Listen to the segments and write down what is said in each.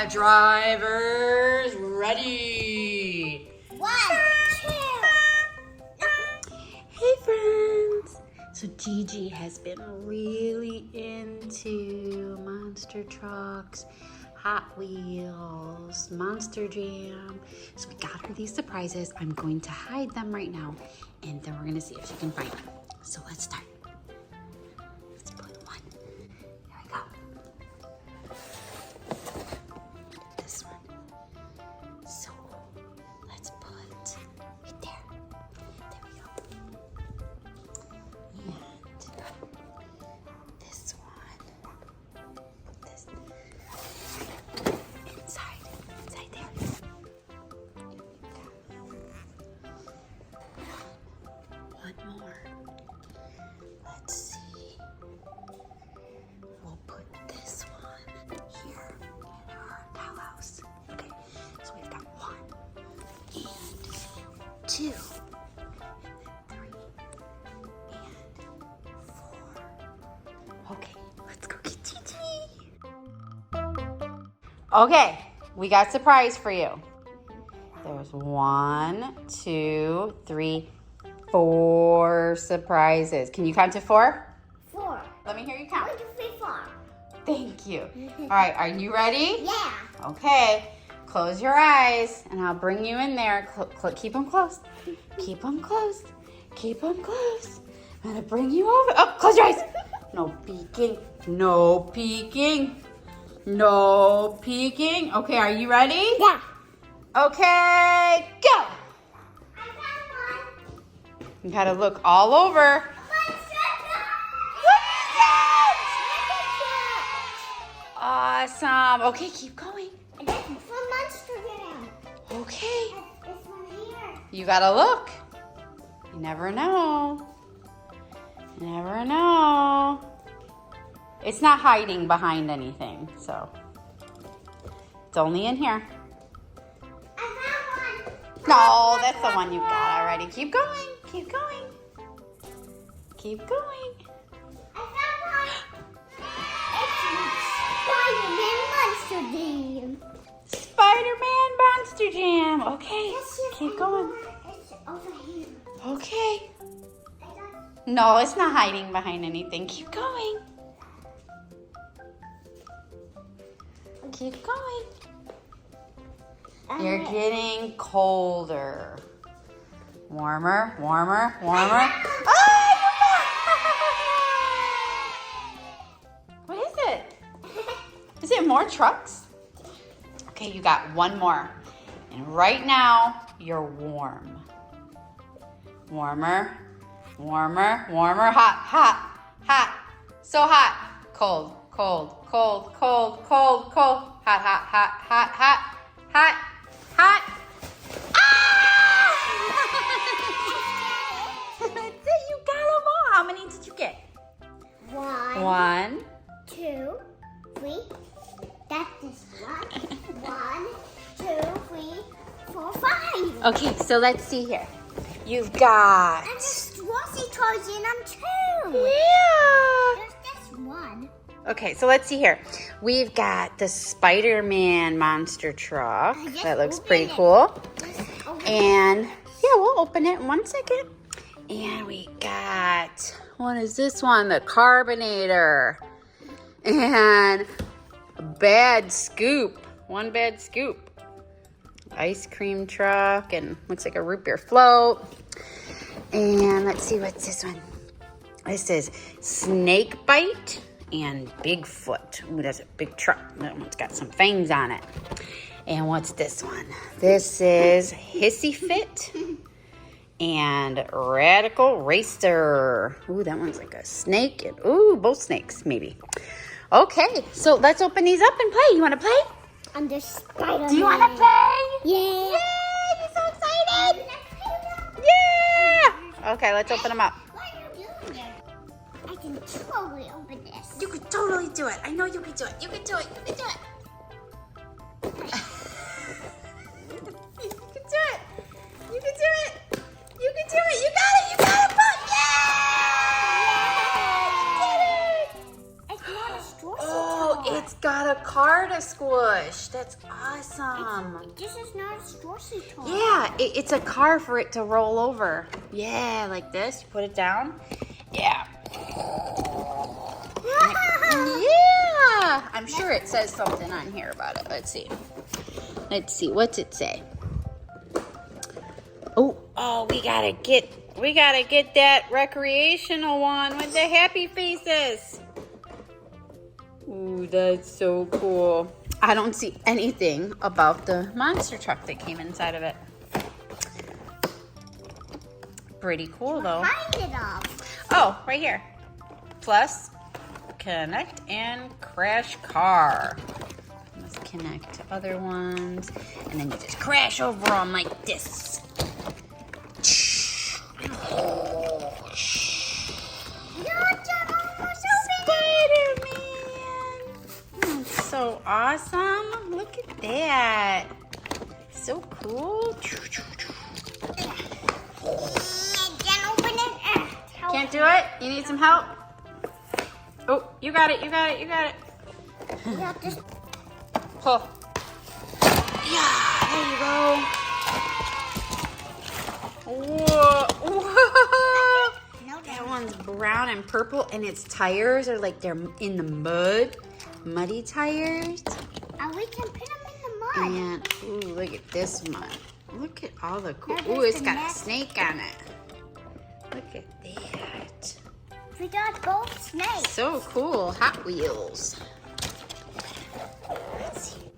drivers ready. 1, 2. Hey friends. So Gigi has been really into monster trucks, Hot Wheels, Monster Jam. So we got her these surprises. I'm going to hide them right now, and then we're gonna see if she can find them. So let's start. Let's put one. Here we go. This one. So let's put it there. There we go. And this one. Put this inside there. One more. Let's see. We'll put this one here in our doll house. Okay, so we've got 1 and 2 and 3 and 4. Okay, let's go get Gigi. Okay, we got a surprise for you. There's 1, 2, 3, 4 surprises. Can you count to 4? 4. Let me hear you count. 1, 2, 3, 4. Thank you. All right, are you ready? Yeah. Okay, close your eyes and I'll bring you in there. Keep them closed. Keep them closed. Keep them closed. I'm gonna bring you over. Oh, close your eyes. No peeking. No peeking. No peeking. Okay, are you ready? Yeah. Okay, go. I got one. You gotta look all over. What is that? Awesome. Okay, keep going. I got from Monster Jam. Okay. This one here. You gotta look. You never know. You never know. It's not hiding behind anything, so it's only in here. I got one. No, that's the one you got already. Keep going. Keep going. Keep going. I got one. It's Spiderman Monster Jam. Spider-Man Monster Jam. Okay, keep going. It's over here. Okay. I got No, it's not hiding behind anything. Keep going. Keep going. You're getting colder. Warmer, warmer, warmer. Ah, what is it? Is it more trucks? Okay, you got one more. And right now, you're warm. Warmer, warmer, warmer, hot, hot, hot. So hot. Cold, cold, cold, cold, cold, cold. Hot, hot, hot, hot, hot, hot, hot. Ah! That's it, you got them all. How many did you get? 1, 1. 2, 3. That's this one. 1, 2, 3, 4, 5. Okay, so let's see here. You've got... And there's Rosie toys in them too. Yeah. There's this one. Okay, so let's see here. We've got the Spider-Man monster truck. Just That looks open pretty it. cool. Just open And yeah, we'll open it in 1 second. And we got, what is this one? The Carbonator. And a bad scoop. 1 bad scoop. Ice cream truck and looks like a root beer float. And let's see, what's this one? This is Snake Bite and BigFoot. Ooh, that's a big truck. That one's got some fangs on it. And what's this one? This is Hissy Fit and Ratical Racer. Ooh, that one's like a snake. And, ooh, both snakes, maybe. Okay, so let's open these up and play. You want to play? Under Spider-Man. Do you want to play? Yeah. Yay, you so excited. Yeah. Okay, let's open them up. What are you doing? I can totally open this. You could totally do it. I know you could do it. You could do it. You could do it. You could do it. You could do it. You could do it. You got it. You got it. Yay! You did it. It's not a straw. Oh, It's got a car to squish. That's awesome. This is not a squishy toy. Yeah, it's a car for it to roll over. Yeah, like this. You put it down. Yeah. Yeah. I'm sure it says something on here about it. Let's see. Let's see. What's it say? Oh, we gotta get that recreational one with the happy faces. Ooh, that's so cool. I don't see anything about the monster truck that came inside of it. Pretty cool though. Find it all. Oh, right here. Plus, connect and crash car. Let's connect to other ones. And then you just crash over them like this. Spider-Man! That's so awesome. Look at that. So cool. Can't open it. Can't do it? You need some help? Oh, you got it. You got this. Pull. Yeah, there you go. Whoa. That one's brown and purple, and its tires are like they're in the mud. Muddy tires. And we can put them in the mud. And, ooh, look at this mud. Look at all the cool. Now Ooh, there's it's the got a next. snake on it. Look at that. We got both snakes. So cool. Hot Wheels. Let's see.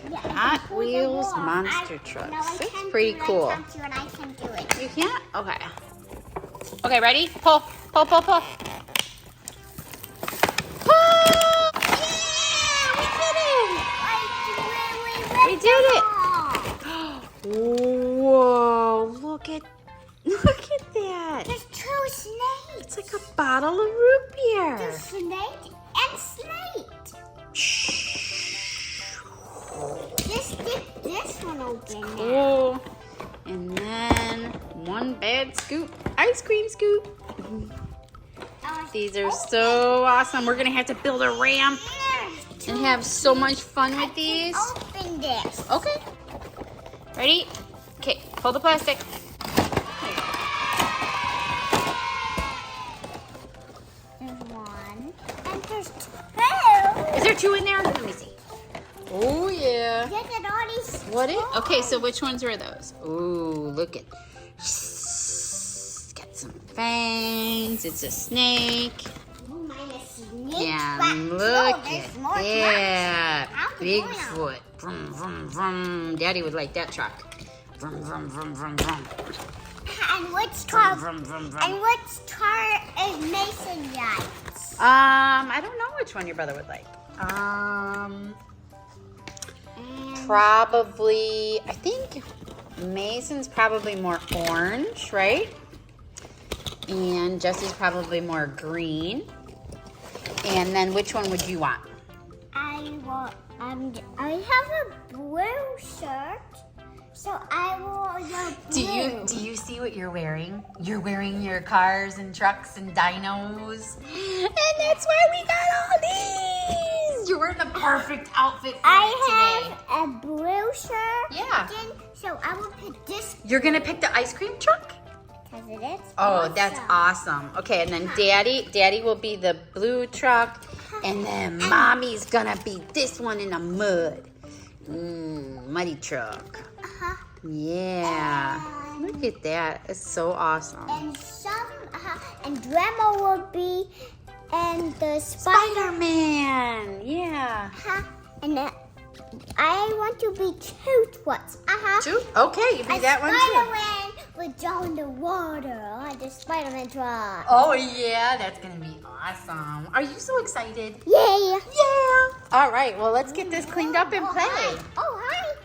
Yeah, Hot Wheels monster trucks. That's pretty cool. I can't do it. I can do it. You can't? Okay. Okay, ready? Pull. Pull, pull, pull. Pull! Yeah! We did it! Whoa! Look at that! There's two snakes. It's like a bottle of root beer. There's snake and snake. Just get this one open now. Cool. And then one bad scoop, ice cream scoop. These are so awesome. We're gonna have to build a ramp and have so much fun with these. Open this. Okay. Ready? Okay, pull the plastic. There's one. And there's two. Is there two in there? Let me see. Oh yeah. Look at all these. What is? Okay, so which ones were those? Ooh, look at. It's got some fangs. It's a snake. Oh, mine is snake. Yeah, tracks. look Oh, there's at more that. tracks. How can BigFoot. Vroom, vroom, vroom. Daddy would like that truck. Vroom, vroom, vroom, vroom, vroom. And which car? Vroom, vroom, vroom. And which car is Mason likes? I don't know which one your brother would like. Probably, I think Mason's probably more orange, right? And Jesse's probably more green. And then which one would you want? I have a blue shirt, so I want the blue. Do you see what you're wearing? You're wearing your cars and trucks and dinos. And that's why we got all these. You're wearing the perfect outfit for it I today. have a blue shirt. Yeah. So I will pick this You're gonna pick the ice cream truck? because it is. Oh, that's awesome. Okay, and then Daddy will be the blue truck, and then Mommy's gonna be this one in the mud. Muddy truck. Yeah. Look at that. It's so awesome. And and Grandma will be and the Spider-Man. Yeah. And I want to be two trucks. Two? Okay, you be that one too. Spider-Man with John the water on the Spider-Man truck. Oh yeah, that's gonna be awesome. Are you so excited? Yeah. Yeah. All right, well let's get this cleaned up and play. Hi. Oh, hi.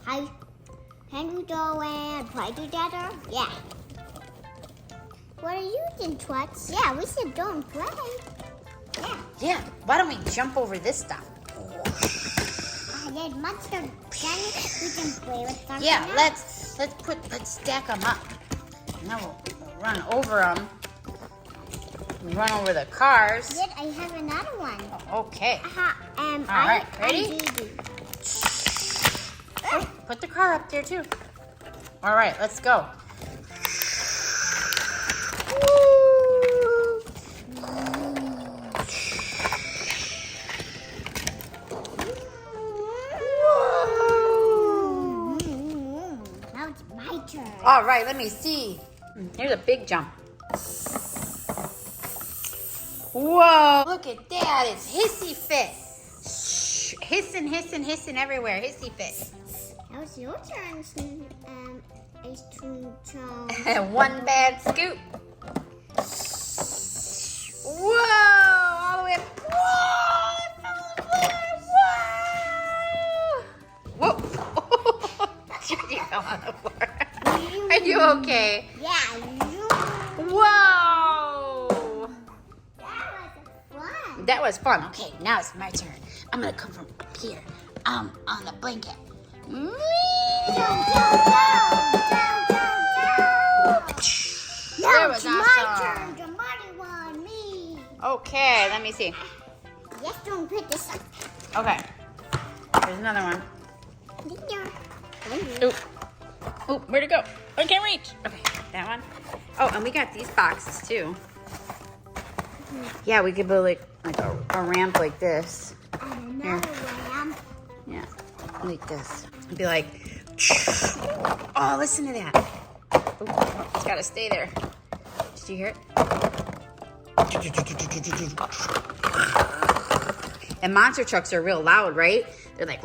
Hi. Can we go and play together? Yeah. What are you doing, Twats? Yeah, we should go and play. Yeah. Yeah, why don't we jump over this stuff? There's monster. Then we can play with them. Yeah, let's stack them up. And then we'll run over them run over the cars. Yet I have another one. Okay. All right, ready? Oh, put the car up there too. All right, let's go. Now it's my turn. All right, let me see. Here's a big jump. Whoa, look at that. It's Hissy Fit. Shh. Hissing, hissing, hissing everywhere. Hissy Fit. Now it's your turn. One bad scoop. Whoa, all the way up. Whoa, it fell on the floor. Whoa. Whoa. You fell on the floor. Are you okay? Yeah. Whoa. That was fun. That was fun. Okay, now it's my turn. I'm gonna come from up here, on the blanket. Go. That was Now it's my awesome. turn. The money one, me. Okay, let me see. Yes, don't put this up. Okay, there's another one. Oop, oop, where'd it go? I can't reach. Okay, that one. Oh, and we got these boxes too. Yeah, we could build like a ramp like this. And another lamb. Yeah, like this. It'd be like, oh, listen to that. Oop, it's gotta stay there. Did you hear it? And monster trucks are real loud, right? They're like,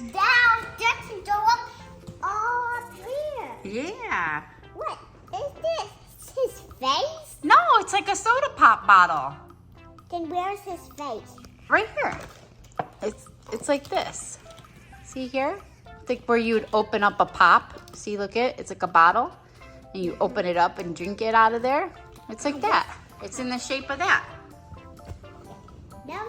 Now, just go up here. yeah. What is this? His face? No, it's like a soda pop bottle. Then where's his face? Right here. It's like this. See here? It's like where you'd open up a pop. See, look it. It's like a bottle. And you open it up and drink it out of there. It's like that. It's in the shape of that. Now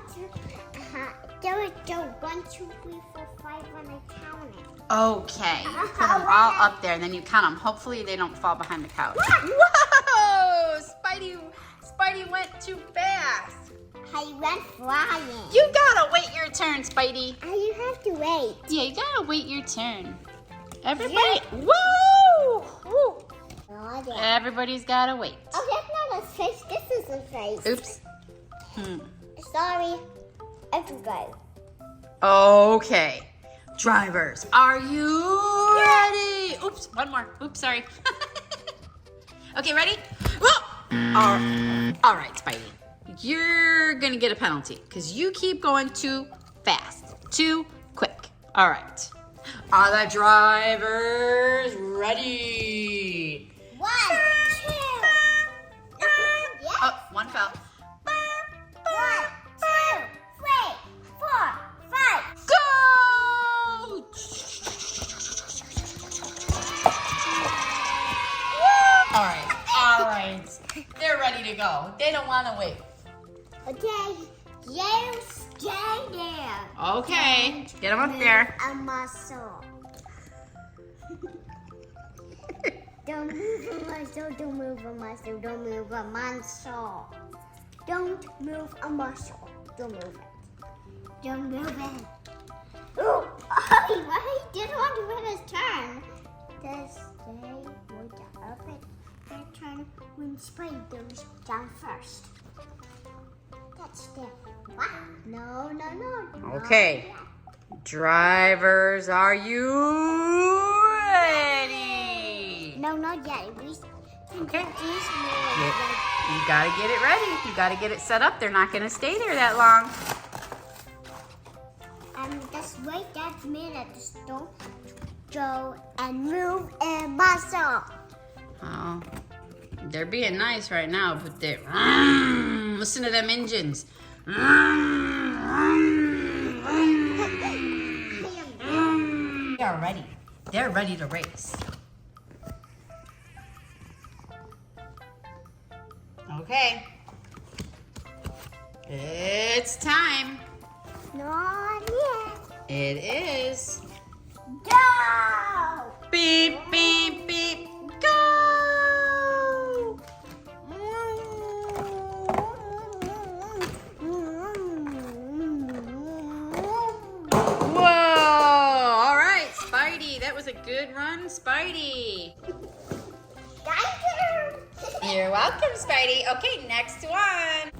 there we go. 1, 2, 3, 4, 5 when I count it. Okay. You put them all up there and then you count them. Hopefully they don't fall behind the couch. Whoa! Spidey went too fast. I went flying. You gotta wait your turn, Spidey. You have to wait. Yeah, you gotta wait your turn. Everybody, woo! Woo! Oh, yeah. Everybody's gotta wait. Oh, that's not his face. This is his face. Oops. Sorry. Everybody. Okay. Drivers, are you ready? Oops, one more. Oops, sorry. Okay, ready? Whoa! All right, Spidey. You're gonna get a penalty because you keep going too fast, too quick. All right. Are the drivers ready? 1, 2. Yes. Oh, one fell. 1, 2, 3, 4, 5. Go! All right. They're ready to go. They don't want to wait. Okay, you stay there. Okay, get them up there. A muscle. Don't move a muscle, don't move a muscle, don't move a muscle. Don't move a muscle, don't move it. Don't move it. Ooh, why he didn't want to win his turn. Just stay with the open their turn when Spidey goes down first. That's the what? No. Okay. Drivers, are you ready? No, not yet. We Okay. can do these more. You gotta get it ready. You gotta get it set up. They're not gonna stay there that long. Just wait that minute. Just don't go and move a muscle. Oh, they're being nice right now, but they're listen to them engines. They are ready. They're ready to race. Okay. It's time. Not yet. It is. Beep, beep, beep. Go! Whoa! All right, Spidey. That was a good run, Spidey. Thank you. You're welcome, Spidey. Okay, next one.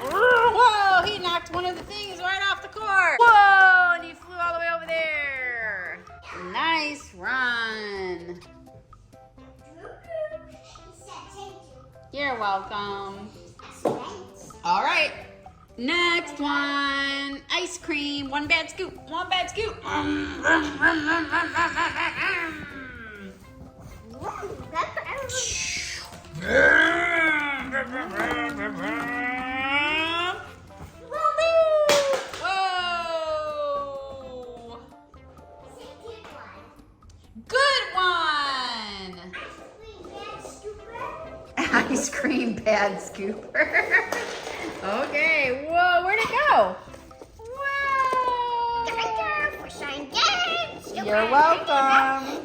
Whoa, he knocked one of the things right off the court. Whoa, and he flew all the way over there. Nice run. You're welcome. All right, next one. Ice cream. One bad scoop. One bad scoop. Whoa! Good one. Ice cream bad scooper. Okay. Whoa, where'd it go? Whoa! You're welcome.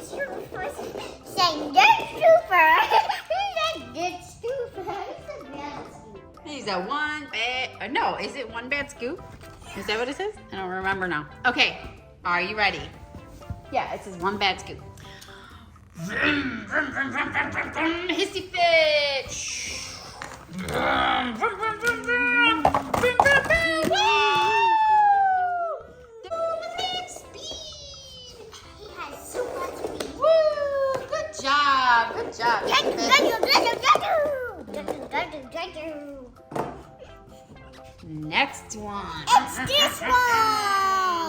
He's a one bad. No, is it one bad scoop? Is that what it says? I don't remember now. Okay, are you ready? Yeah, it says one bad scoop. Hissy Fit. Good job. Good job. Next one. It's this one.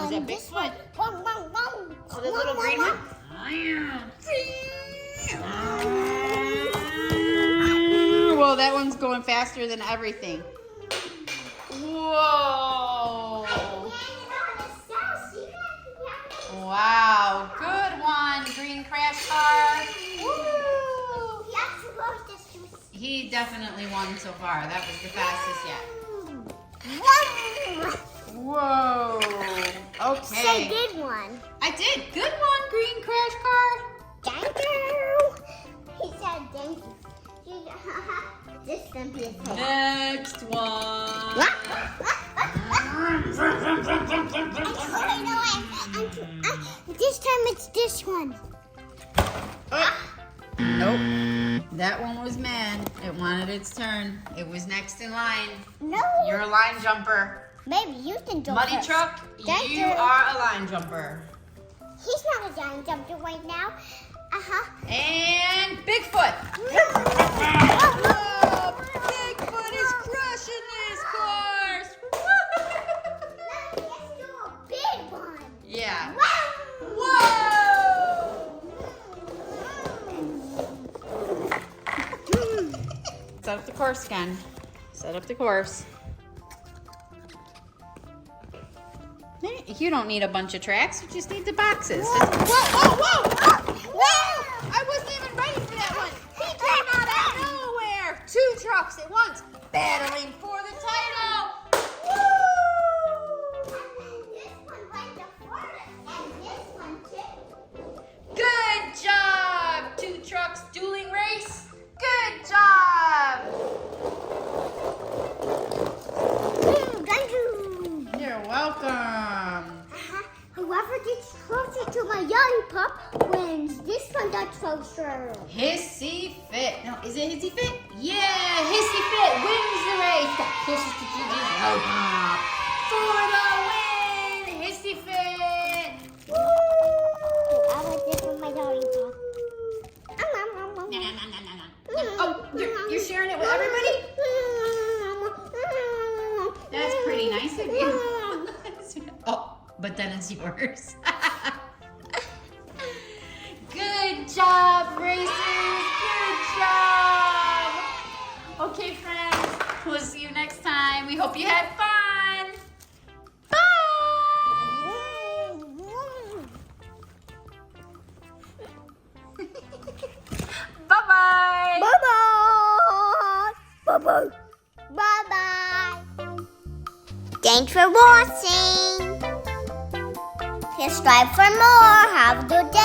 Is that BigFoot? Bong, bong, bong. Oh, the little green one? Whoa, that one's going faster than everything. Whoa. Wow, good one, green crash car. Woo. He definitely won so far. That was the fastest yet. Whoa. Okay. Say good one. I did. Good one, green crash car. Thank you. He said thank you. This is going to be a tail. Next one. This time it's this one. Nope. That one was mad. It wanted its turn. It was next in line. No. You're a line jumper. Maybe you can jump Muddy first. Truck, Thank you you. are a line jumper. He's not a giant jumper right now. And BigFoot. Whoa, BigFoot is crushing this course. Let's do a big one. Yeah. Set up the course again. Set up the course. You don't need a bunch of tracks. You just need the boxes. Whoa, whoa, whoa! Whoa! I wasn't even ready for that one. He came out of nowhere. 2 trucks at once, battling for the title. Woo! This one went the farthest, and this one too. Good job. 2 trucks dueling race. Good job. Thank you. You're welcome. Whoever gets closer to my lollipop wins. This one got closer. Hissy Fit. No, is it Hissy Fit? Yeah, Hissy Fit wins the race. Got closest to Gigi's lollipop. For the win, Hissy Fit. Woo! I want this with my lollipop. Oh, you're sharing it with everybody? That's pretty nice of you. Oh, but then it's yours. Good job, racers. Good job. Okay, friends. We'll see you next time. We hope you had fun. Bye. Bye-bye. Bye-bye. Bye-bye. Bye-bye. Thanks for watching. Subscribe for more. Have a good day.